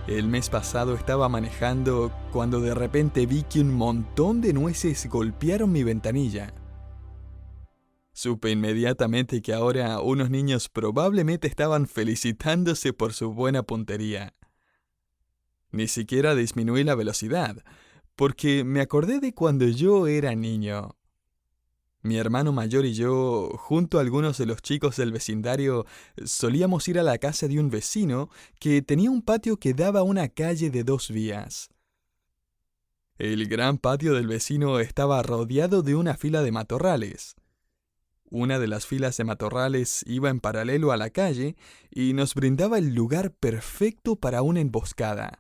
El mes pasado estaba manejando cuando de repente vi que un montón de nueces golpearon mi ventanilla. Supe inmediatamente que ahora unos niños probablemente estaban felicitándose por su buena puntería. Ni siquiera disminuí la velocidad, porque me acordé de cuando yo era niño. Mi hermano mayor y yo, junto a algunos de los chicos del vecindario, solíamos ir a la casa de un vecino que tenía un patio que daba a una calle de 2 vías. El gran patio del vecino estaba rodeado de una fila de matorrales. Una de las filas de matorrales iba en paralelo a la calle y nos brindaba el lugar perfecto para una emboscada.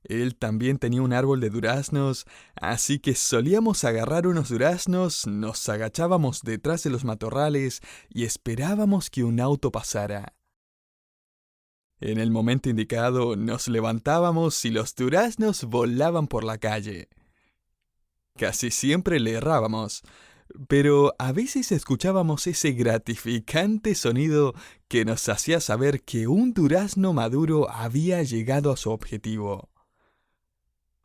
Él también tenía un árbol de duraznos, así que solíamos agarrar unos duraznos, nos agachábamos detrás de los matorrales y esperábamos que un auto pasara. En el momento indicado nos levantábamos y los duraznos volaban por la calle. Casi siempre le errábamos, pero a veces escuchábamos ese gratificante sonido que nos hacía saber que un durazno maduro había llegado a su objetivo.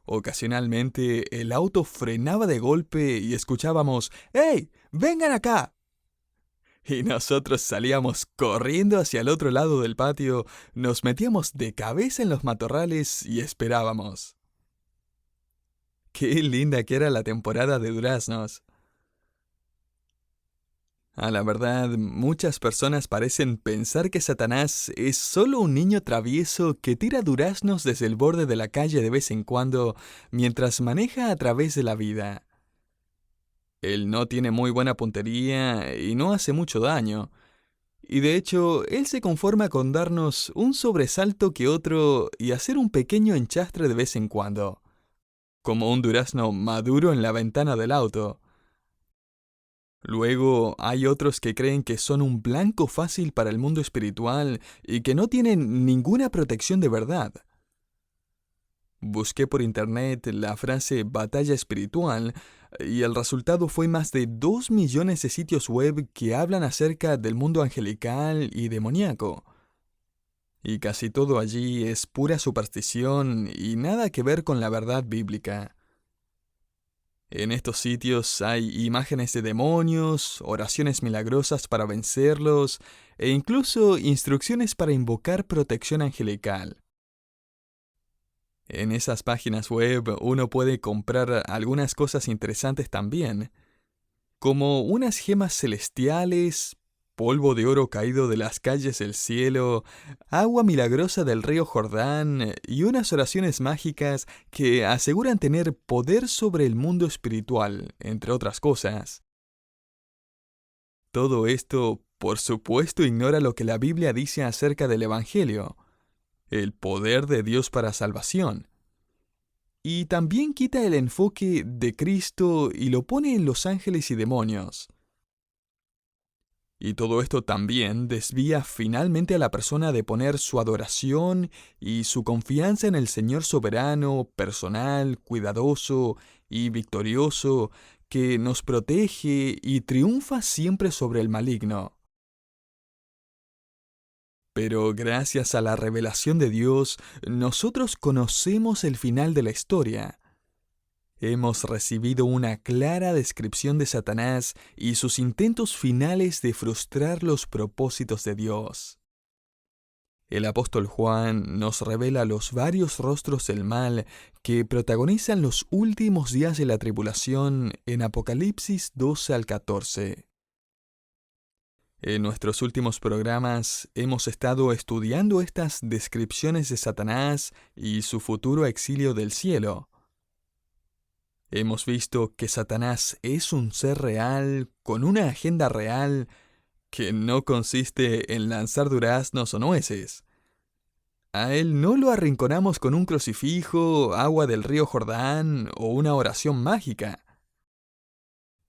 Ocasionalmente el auto frenaba de golpe y escuchábamos ¡Hey! ¡Vengan acá! Y nosotros salíamos corriendo hacia el otro lado del patio, nos metíamos de cabeza en los matorrales y esperábamos. Qué linda que era la temporada de duraznos. A la verdad, muchas personas parecen pensar que Satanás es solo un niño travieso que tira duraznos desde el borde de la calle de vez en cuando mientras maneja a través de la vida. Él no tiene muy buena puntería y no hace mucho daño. Y de hecho, él se conforma con darnos un sobresalto que otro y hacer un pequeño enchastre de vez en cuando, como un durazno maduro en la ventana del auto. Luego hay otros que creen que son un blanco fácil para el mundo espiritual y que no tienen ninguna protección de verdad. Busqué por internet la frase batalla espiritual y el resultado fue más de 2 millones de sitios web que hablan acerca del mundo angelical y demoníaco. Y casi todo allí es pura superstición y nada que ver con la verdad bíblica. En estos sitios hay imágenes de demonios, oraciones milagrosas para vencerlos e incluso instrucciones para invocar protección angelical. En esas páginas web uno puede comprar algunas cosas interesantes también, como unas gemas celestiales, polvo de oro caído de las calles del cielo, agua milagrosa del río Jordán y unas oraciones mágicas que aseguran tener poder sobre el mundo espiritual, entre otras cosas. Todo esto, por supuesto, ignora lo que la Biblia dice acerca del Evangelio, el poder de Dios para salvación. Y también quita el enfoque de Cristo y lo pone en los ángeles y demonios. Y todo esto también desvía finalmente a la persona de poner su adoración y su confianza en el Señor soberano, personal, cuidadoso y victorioso, que nos protege y triunfa siempre sobre el maligno. Pero gracias a la revelación de Dios, nosotros conocemos el final de la historia. Hemos recibido una clara descripción de Satanás y sus intentos finales de frustrar los propósitos de Dios. El apóstol Juan nos revela los varios rostros del mal que protagonizan los últimos días de la tribulación en Apocalipsis 12 al 14. En nuestros últimos programas hemos estado estudiando estas descripciones de Satanás y su futuro exilio del cielo. Hemos visto que Satanás es un ser real, con una agenda real, que no consiste en lanzar duraznos o nueces. A él no lo arrinconamos con un crucifijo, agua del río Jordán o una oración mágica.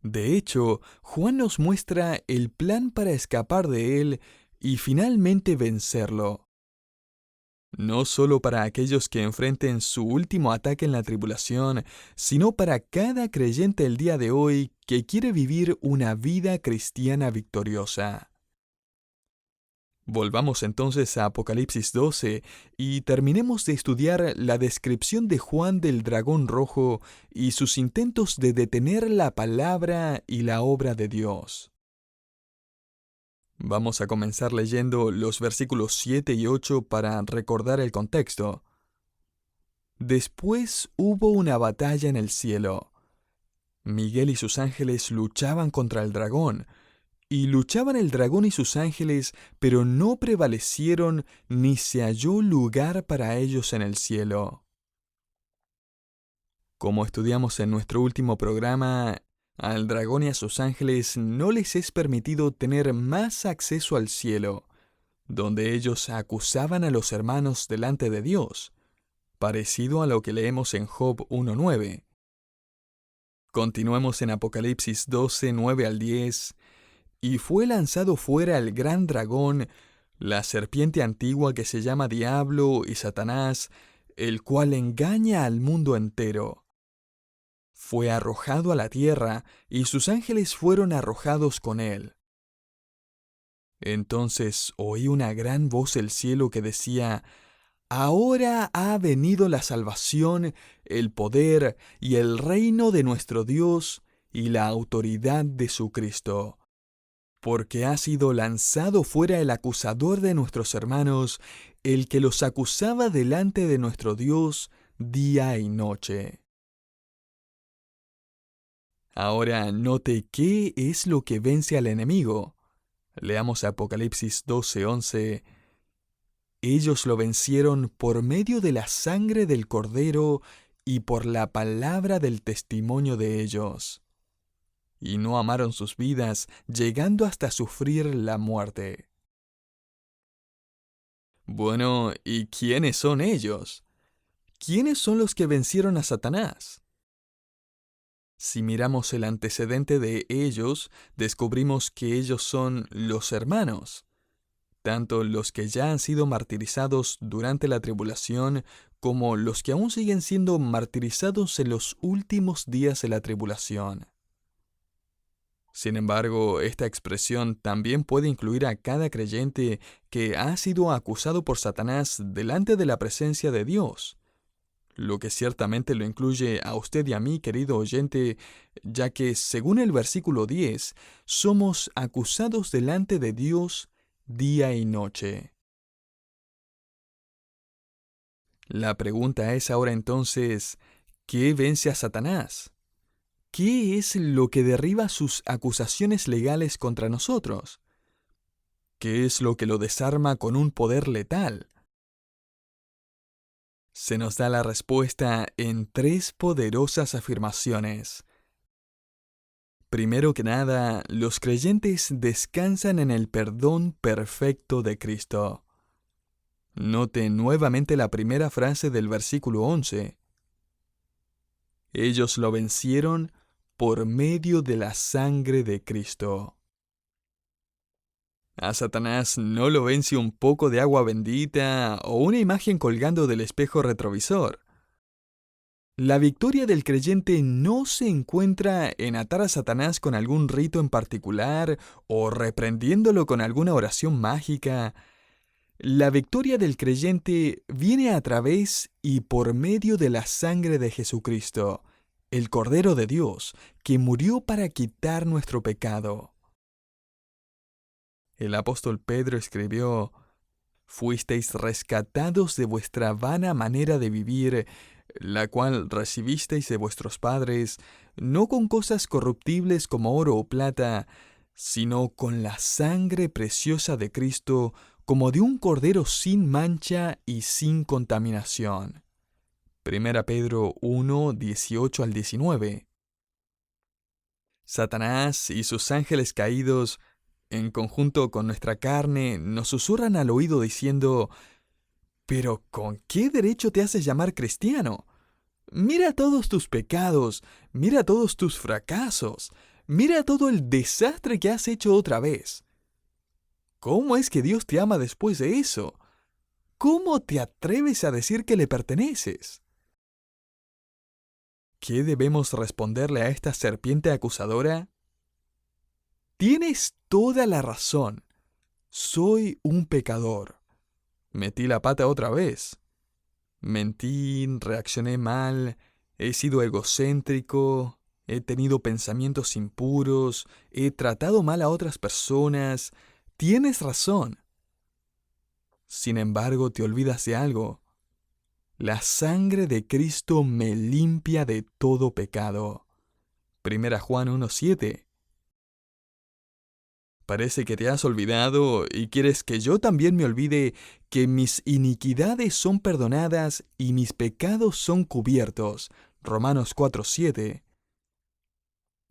De hecho, Juan nos muestra el plan para escapar de él y finalmente vencerlo. No solo para aquellos que enfrenten su último ataque en la tribulación, sino para cada creyente el día de hoy que quiere vivir una vida cristiana victoriosa. Volvamos entonces a Apocalipsis 12 y terminemos de estudiar la descripción de Juan del dragón rojo y sus intentos de detener la palabra y la obra de Dios. Vamos a comenzar leyendo los versículos 7 y 8 para recordar el contexto. Después hubo una batalla en el cielo. Miguel y sus ángeles luchaban contra el dragón, y luchaban el dragón y sus ángeles, pero no prevalecieron ni se halló lugar para ellos en el cielo. Como estudiamos en nuestro último programa, al dragón y a sus ángeles no les es permitido tener más acceso al cielo, donde ellos acusaban a los hermanos delante de Dios, parecido a lo que leemos en Job 1:9. Continuemos en Apocalipsis 12, 9 al 10. Y fue lanzado fuera el gran dragón, la serpiente antigua que se llama Diablo y Satanás, el cual engaña al mundo entero. Fue arrojado a la tierra, y sus ángeles fueron arrojados con él. Entonces oí una gran voz del cielo que decía: Ahora ha venido la salvación, el poder y el reino de nuestro Dios y la autoridad de su Cristo. Porque ha sido lanzado fuera el acusador de nuestros hermanos, el que los acusaba delante de nuestro Dios día y noche. Ahora note qué es lo que vence al enemigo. Leamos Apocalipsis 12:11. Ellos lo vencieron por medio de la sangre del Cordero y por la palabra del testimonio de ellos. Y no amaron sus vidas, llegando hasta sufrir la muerte. Bueno, ¿y quiénes son ellos? ¿Quiénes son los que vencieron a Satanás? Si miramos el antecedente de ellos, descubrimos que ellos son los hermanos, tanto los que ya han sido martirizados durante la tribulación como los que aún siguen siendo martirizados en los últimos días de la tribulación. Sin embargo, esta expresión también puede incluir a cada creyente que ha sido acusado por Satanás delante de la presencia de Dios, lo que ciertamente lo incluye a usted y a mí, querido oyente, ya que, según el versículo 10, somos acusados delante de Dios día y noche. La pregunta es ahora entonces, ¿qué vence a Satanás? ¿Qué es lo que derriba sus acusaciones legales contra nosotros? ¿Qué es lo que lo desarma con un poder letal? Se nos da la respuesta en tres poderosas afirmaciones. Primero que nada, los creyentes descansan en el perdón perfecto de Cristo. Note nuevamente la primera frase del versículo 11. Ellos lo vencieron por medio de la sangre de Cristo. A Satanás no lo vence un poco de agua bendita o una imagen colgando del espejo retrovisor. La victoria del creyente no se encuentra en atar a Satanás con algún rito en particular o reprendiéndolo con alguna oración mágica. La victoria del creyente viene a través y por medio de la sangre de Jesucristo, el Cordero de Dios, que murió para quitar nuestro pecado. El apóstol Pedro escribió: Fuisteis rescatados de vuestra vana manera de vivir, la cual recibisteis de vuestros padres, no con cosas corruptibles como oro o plata, sino con la sangre preciosa de Cristo, como de un cordero sin mancha y sin contaminación. 1 Pedro 1, 18 al 19. Satanás y sus ángeles caídos, en conjunto con nuestra carne, nos susurran al oído diciendo: «¿Pero con qué derecho te haces llamar cristiano? Mira todos tus pecados, mira todos tus fracasos, mira todo el desastre que has hecho otra vez. ¿Cómo es que Dios te ama después de eso? ¿Cómo te atreves a decir que le perteneces?». ¿Qué debemos responderle a esta serpiente acusadora? Tienes toda la razón. soy un pecador. Metí la pata otra vez. Mentí, reaccioné mal, he sido egocéntrico, he tenido pensamientos impuros, he tratado mal a otras personas. Tienes razón. Sin embargo, te olvidas de algo. La sangre de Cristo me limpia de todo pecado. 1 Juan 1:7. Parece que te has olvidado y quieres que yo también me olvide que mis iniquidades son perdonadas y mis pecados son cubiertos. Romanos 4:7.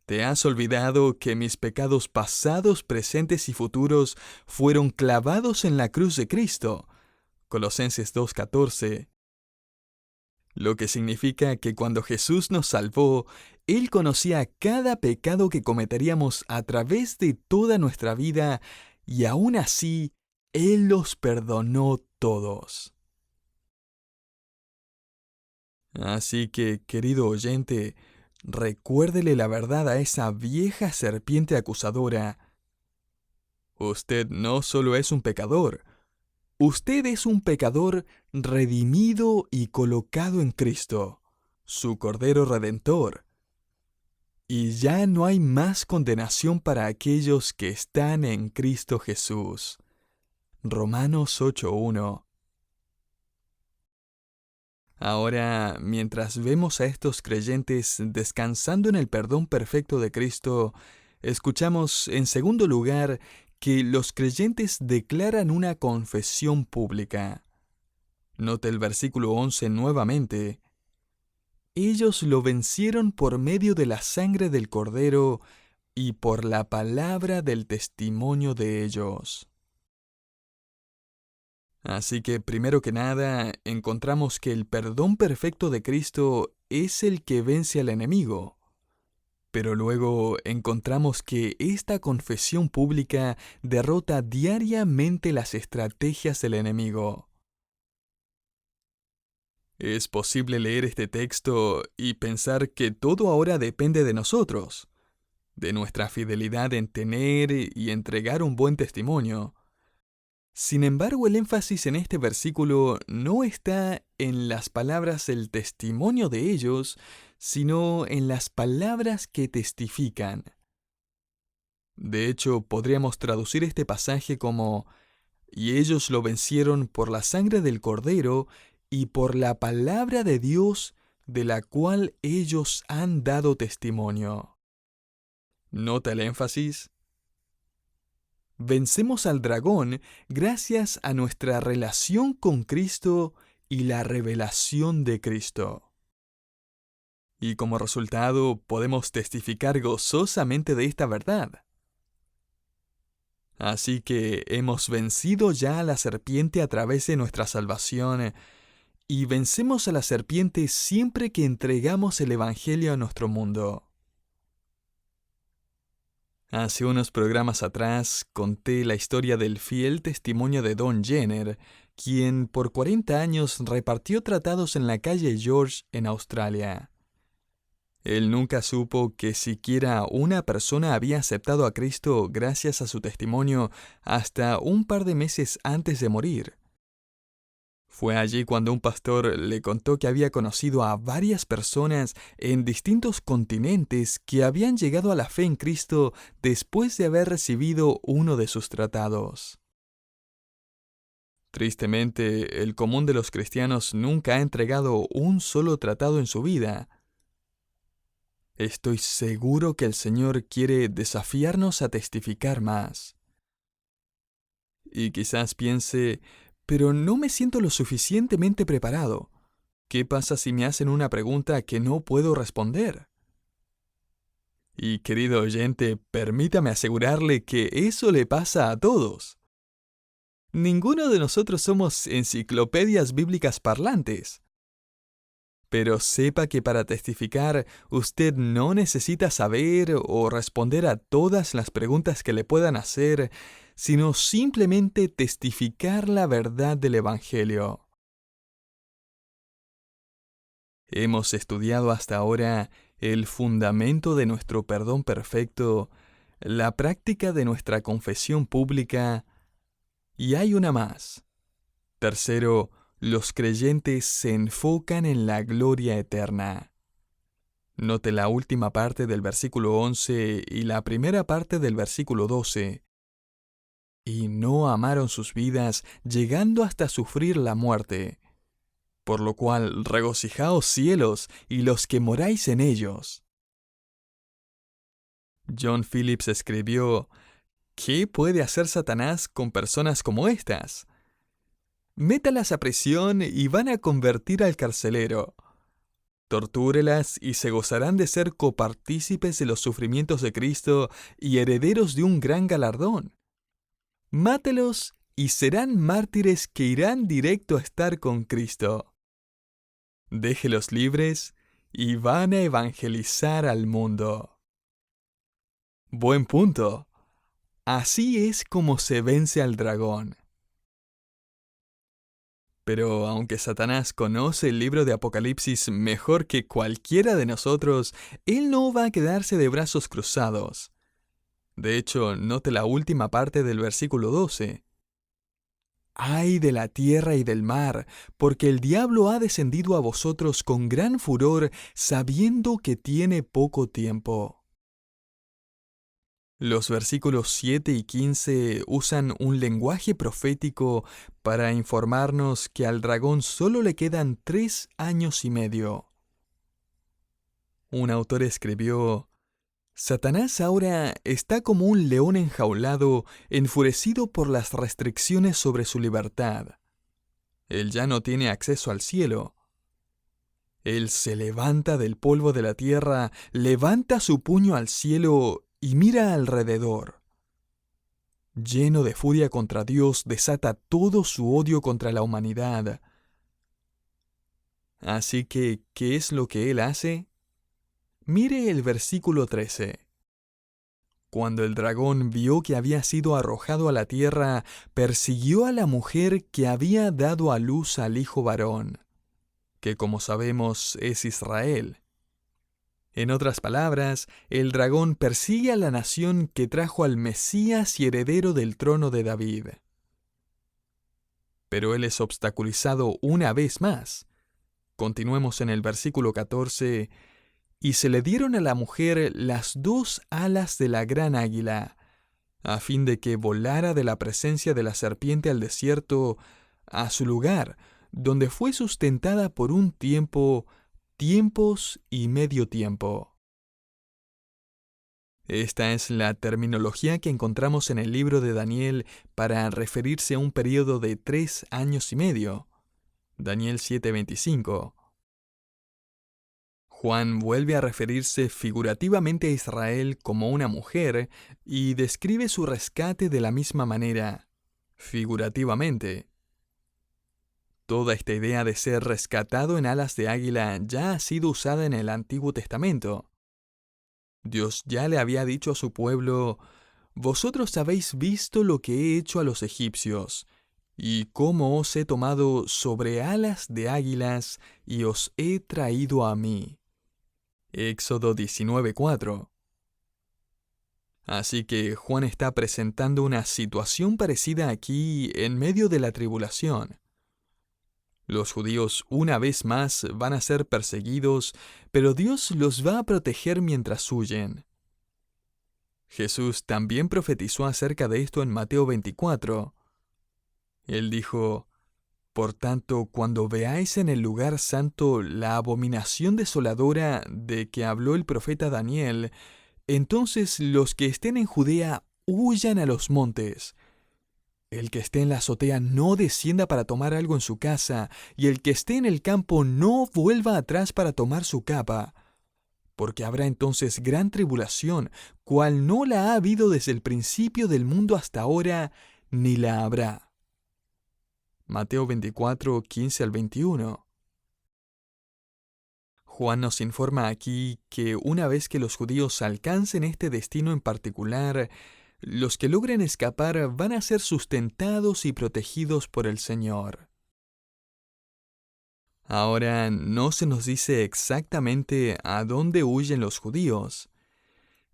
¿Te has olvidado que mis pecados pasados, presentes y futuros fueron clavados en la cruz de Cristo? Colosenses 2:14. Lo que significa que cuando Jesús nos salvó, Él conocía cada pecado que cometeríamos a través de toda nuestra vida y aún así, Él los perdonó todos. Así que, querido oyente, recuérdele la verdad a esa vieja serpiente acusadora. Usted no solo es un pecador, usted es un pecador redimido y colocado en Cristo, su Cordero Redentor. Y ya no hay más condenación para aquellos que están en Cristo Jesús. Romanos 8:1. Ahora, mientras vemos a estos creyentes descansando en el perdón perfecto de Cristo, escuchamos en segundo lugar que los creyentes declaran una confesión pública. Note el versículo 11 nuevamente. Ellos lo vencieron por medio de la sangre del Cordero y por la palabra del testimonio de ellos. Así que, primero que nada, encontramos que el perdón perfecto de Cristo es el que vence al enemigo. Pero luego encontramos que esta confesión pública derrota diariamente las estrategias del enemigo. Es posible leer este texto y pensar que todo ahora depende de nosotros, de nuestra fidelidad en tener y entregar un buen testimonio. Sin embargo, el énfasis en este versículo no está en las palabras del testimonio de ellos, sino en las palabras que testifican. De hecho, podríamos traducir este pasaje como: y ellos lo vencieron por la sangre del Cordero y por la palabra de Dios, de la cual ellos han dado testimonio. ¿Nota el énfasis? Vencemos al dragón gracias a nuestra relación con Cristo y la revelación de Cristo. Y como resultado, podemos testificar gozosamente de esta verdad. Así que hemos vencido ya a la serpiente a través de nuestra salvación, y vencemos a la serpiente siempre que entregamos el Evangelio a nuestro mundo. Hace unos programas atrás conté la historia del fiel testimonio de Don Jenner, quien por 40 años repartió tratados en la calle George en Australia. Él nunca supo que siquiera una persona había aceptado a Cristo gracias a su testimonio hasta un par de meses antes de morir. Fue allí cuando un pastor le contó que había conocido a varias personas en distintos continentes que habían llegado a la fe en Cristo después de haber recibido uno de sus tratados. Tristemente, el común de los cristianos nunca ha entregado un solo tratado en su vida. Estoy seguro que el Señor quiere desafiarnos a testificar más. Y quizás piense: pero no me siento lo suficientemente preparado. ¿Qué pasa si me hacen una pregunta que no puedo responder? Y querido oyente, permítame asegurarle que eso le pasa a todos. Ninguno de nosotros somos enciclopedias bíblicas parlantes. Pero sepa que para testificar, usted no necesita saber o responder a todas las preguntas que le puedan hacer, sino simplemente testificar la verdad del Evangelio. Hemos estudiado hasta ahora el fundamento de nuestro perdón perfecto, la práctica de nuestra confesión pública, Y hay una más. Tercero, los creyentes se enfocan en la gloria eterna. Note la última parte del versículo 11 y la primera parte del versículo 12. Y no amaron sus vidas, llegando hasta sufrir la muerte. Por lo cual, regocijaos cielos y los que moráis en ellos. John Phillips escribió: ¿qué puede hacer Satanás con personas como estas? Métalas a prisión y van a convertir al carcelero. Tortúrelas y se gozarán de ser copartícipes de los sufrimientos de Cristo y herederos de un gran galardón. Mátelos y serán mártires que irán directo a estar con Cristo. Déjelos libres y van a evangelizar al mundo. Buen punto. Así es como se vence al dragón. Pero aunque Satanás conoce el libro de Apocalipsis mejor que cualquiera de nosotros, él no va a quedarse de brazos cruzados. De hecho, note la última parte del versículo 12. ¡Ay de la tierra y del mar! Porque el diablo ha descendido a vosotros con gran furor, sabiendo que tiene poco tiempo. Los versículos 7 y 15 usan un lenguaje profético para informarnos que al dragón solo le quedan 3 años y medio. Un autor escribió: Satanás ahora está como un león enjaulado, enfurecido por las restricciones sobre su libertad. Él ya no tiene acceso al cielo. Él se levanta del polvo de la tierra, levanta su puño al cielo y mira alrededor. Lleno de furia contra Dios, desata todo su odio contra la humanidad. Así que, ¿qué es lo que él hace? Mire el versículo 13. Cuando el dragón vio que había sido arrojado a la tierra, persiguió a la mujer que había dado a luz al hijo varón, que como sabemos es Israel. En otras palabras, el dragón persigue a la nación que trajo al Mesías y heredero del trono de David. Pero él es obstaculizado una vez más. Continuemos en el versículo 14. Y se le dieron a la mujer las 2 alas de la gran águila, a fin de que volara de la presencia de la serpiente al desierto, a su lugar, donde fue sustentada por un tiempo, tiempos y medio tiempo. Esta es la terminología que encontramos en el libro de Daniel para referirse a un periodo de 3 años y medio. Daniel 7:25. Juan vuelve a referirse figurativamente a Israel como una mujer y describe su rescate de la misma manera, figurativamente. Toda esta idea de ser rescatado en alas de águila ya ha sido usada en el Antiguo Testamento. Dios ya le había dicho a su pueblo: vosotros habéis visto lo que he hecho a los egipcios, y cómo os he tomado sobre alas de águilas y os he traído a mí. Éxodo 19:4. Así que Juan está presentando una situación parecida aquí en medio de la tribulación. Los judíos una vez más van a ser perseguidos, pero Dios los va a proteger mientras huyen. Jesús también profetizó acerca de esto en Mateo 24. Él dijo: Por tanto, cuando veáis en el lugar santo la abominación desoladora de que habló el profeta Daniel, entonces los que estén en Judea huyan a los montes. El que esté en la azotea no descienda para tomar algo en su casa, y el que esté en el campo no vuelva atrás para tomar su capa. Porque habrá entonces gran tribulación, cual no la ha habido desde el principio del mundo hasta ahora, ni la habrá. Mateo 24, 15 al 21. Juan nos informa aquí que una vez que los judíos alcancen este destino en particular, los que logren escapar van a ser sustentados y protegidos por el Señor. Ahora, no se nos dice exactamente a dónde huyen los judíos.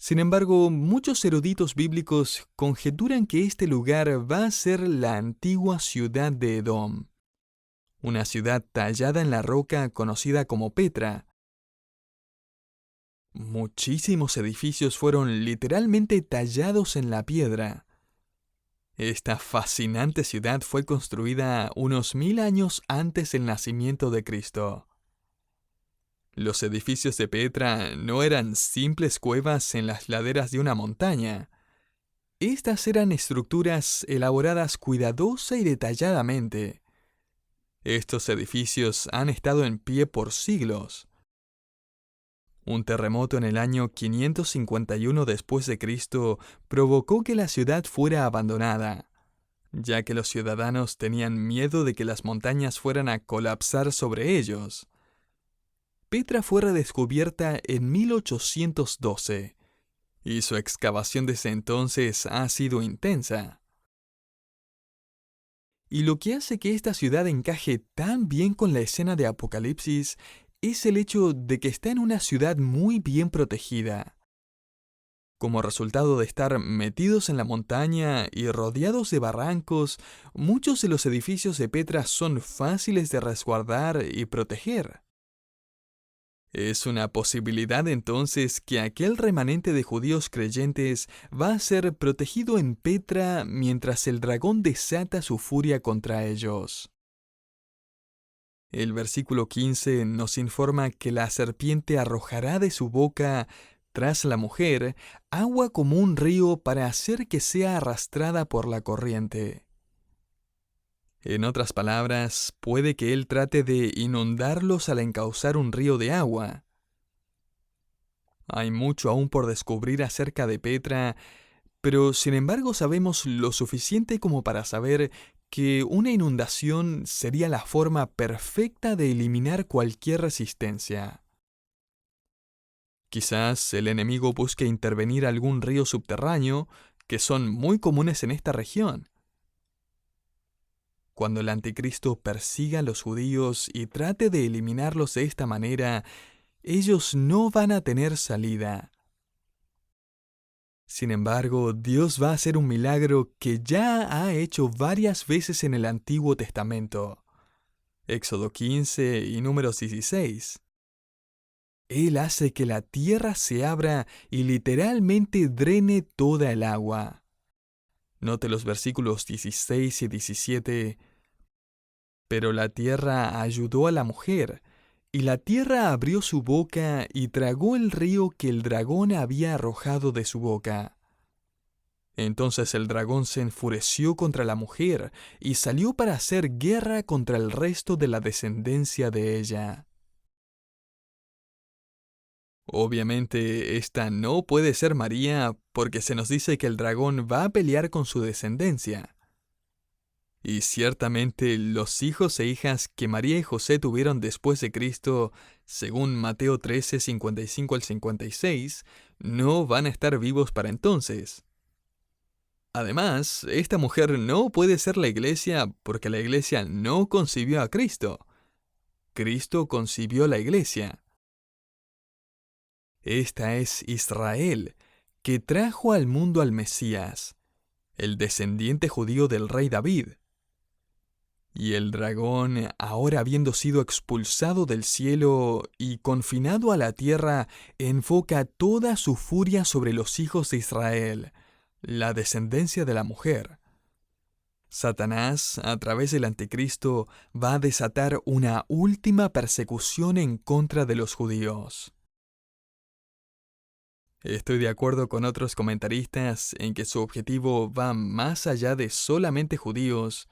Sin embargo, muchos eruditos bíblicos conjeturan que este lugar va a ser la antigua ciudad de Edom, una ciudad tallada en la roca conocida como Petra. Muchísimos edificios fueron literalmente tallados en la piedra. Esta fascinante ciudad fue construida unos 1000 años antes del nacimiento de Cristo. Los edificios de Petra no eran simples cuevas en las laderas de una montaña. Estas eran estructuras elaboradas cuidadosa y detalladamente. Estos edificios han estado en pie por siglos. Un terremoto en el año 551 después de Cristo provocó que la ciudad fuera abandonada, ya que los ciudadanos tenían miedo de que las montañas fueran a colapsar sobre ellos. Petra fue redescubierta en 1812, y su excavación desde entonces ha sido intensa. Y lo que hace que esta ciudad encaje tan bien con la escena de Apocalipsis es el hecho de que está en una ciudad muy bien protegida. Como resultado de estar metidos en la montaña y rodeados de barrancos, muchos de los edificios de Petra son fáciles de resguardar y proteger. Es una posibilidad entonces que aquel remanente de judíos creyentes va a ser protegido en Petra mientras el dragón desata su furia contra ellos. El versículo 15 nos informa que la serpiente arrojará de su boca, tras la mujer, agua como un río para hacer que sea arrastrada por la corriente. En otras palabras, puede que él trate de inundarlos al encauzar un río de agua. Hay mucho aún por descubrir acerca de Petra, pero sin embargo sabemos lo suficiente como para saber que una inundación sería la forma perfecta de eliminar cualquier resistencia. Quizás el enemigo busque intervenir algún río subterráneo, que son muy comunes en esta región. Cuando el anticristo persiga a los judíos y trate de eliminarlos de esta manera, ellos no van a tener salida. Sin embargo, Dios va a hacer un milagro que ya ha hecho varias veces en el Antiguo Testamento. Éxodo 15 y Números 16. Él hace que la tierra se abra y literalmente drene toda el agua. Note los versículos 16 y 17. Pero la tierra ayudó a la mujer, y la tierra abrió su boca y tragó el río que el dragón había arrojado de su boca. Entonces el dragón se enfureció contra la mujer y salió para hacer guerra contra el resto de la descendencia de ella. Obviamente, esta no puede ser María porque se nos dice que el dragón va a pelear con su descendencia. Y ciertamente los hijos e hijas que María y José tuvieron después de Cristo, según Mateo 13, 55 al 56, no van a estar vivos para entonces. Además, esta mujer no puede ser la iglesia porque la iglesia no concibió a Cristo. Cristo concibió la iglesia. Esta es Israel, que trajo al mundo al Mesías, el descendiente judío del rey David. Y el dragón, ahora habiendo sido expulsado del cielo y confinado a la tierra, enfoca toda su furia sobre los hijos de Israel, la descendencia de la mujer. Satanás, a través del anticristo, va a desatar una última persecución en contra de los judíos. Estoy de acuerdo con otros comentaristas en que su objetivo va más allá de solamente judíos,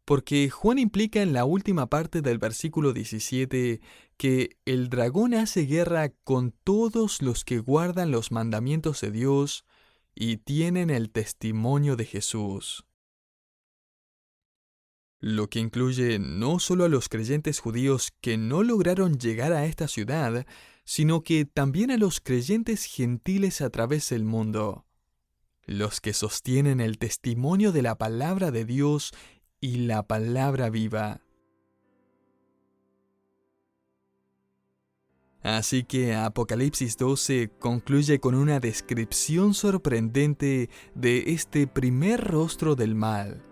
porque Juan implica en la última parte del versículo 17 que el dragón hace guerra con todos los que guardan los mandamientos de Dios y tienen el testimonio de Jesús. Lo que incluye no solo a los creyentes judíos que no lograron llegar a esta ciudad, sino que también a los creyentes gentiles a través del mundo, los que sostienen el testimonio de la palabra de Dios y la palabra viva. Así que Apocalipsis 12 concluye con una descripción sorprendente de este primer rostro del mal,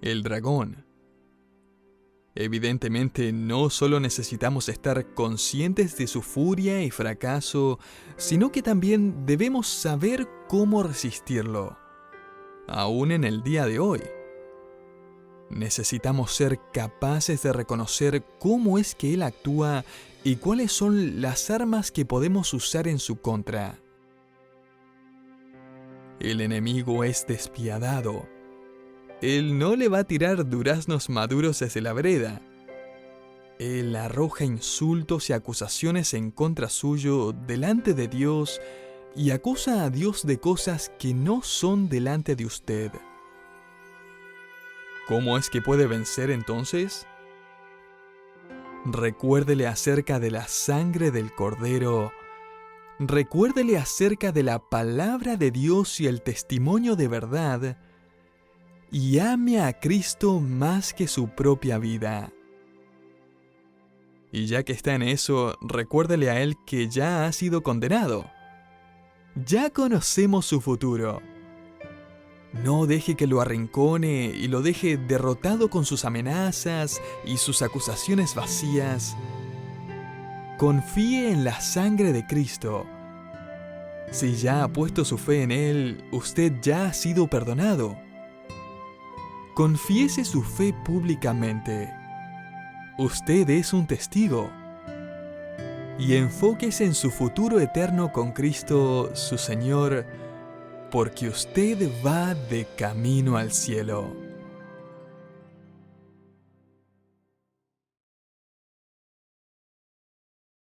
el dragón. Evidentemente, no solo necesitamos estar conscientes de su furia y fracaso, sino que también debemos saber cómo resistirlo, aún en el día de hoy. Necesitamos ser capaces de reconocer cómo es que él actúa y cuáles son las armas que podemos usar en su contra. El enemigo es despiadado. Él no le va a tirar duraznos maduros desde la vereda. Él arroja insultos y acusaciones en contra suyo delante de Dios y acusa a Dios de cosas que no son delante de usted. ¿Cómo es que puede vencer entonces? Recuérdele acerca de la sangre del Cordero. Recuérdele acerca de la palabra de Dios y el testimonio de verdad. Y ame a Cristo más que su propia vida. Y ya que está en eso, recuérdele a él que ya ha sido condenado. Ya conocemos su futuro. No deje que lo arrincone y lo deje derrotado con sus amenazas y sus acusaciones vacías. Confíe en la sangre de Cristo. Si ya ha puesto su fe en Él, usted ya ha sido perdonado. Confiese su fe públicamente. Usted es un testigo. Y enfóquese en su futuro eterno con Cristo, su Señor, porque usted va de camino al cielo.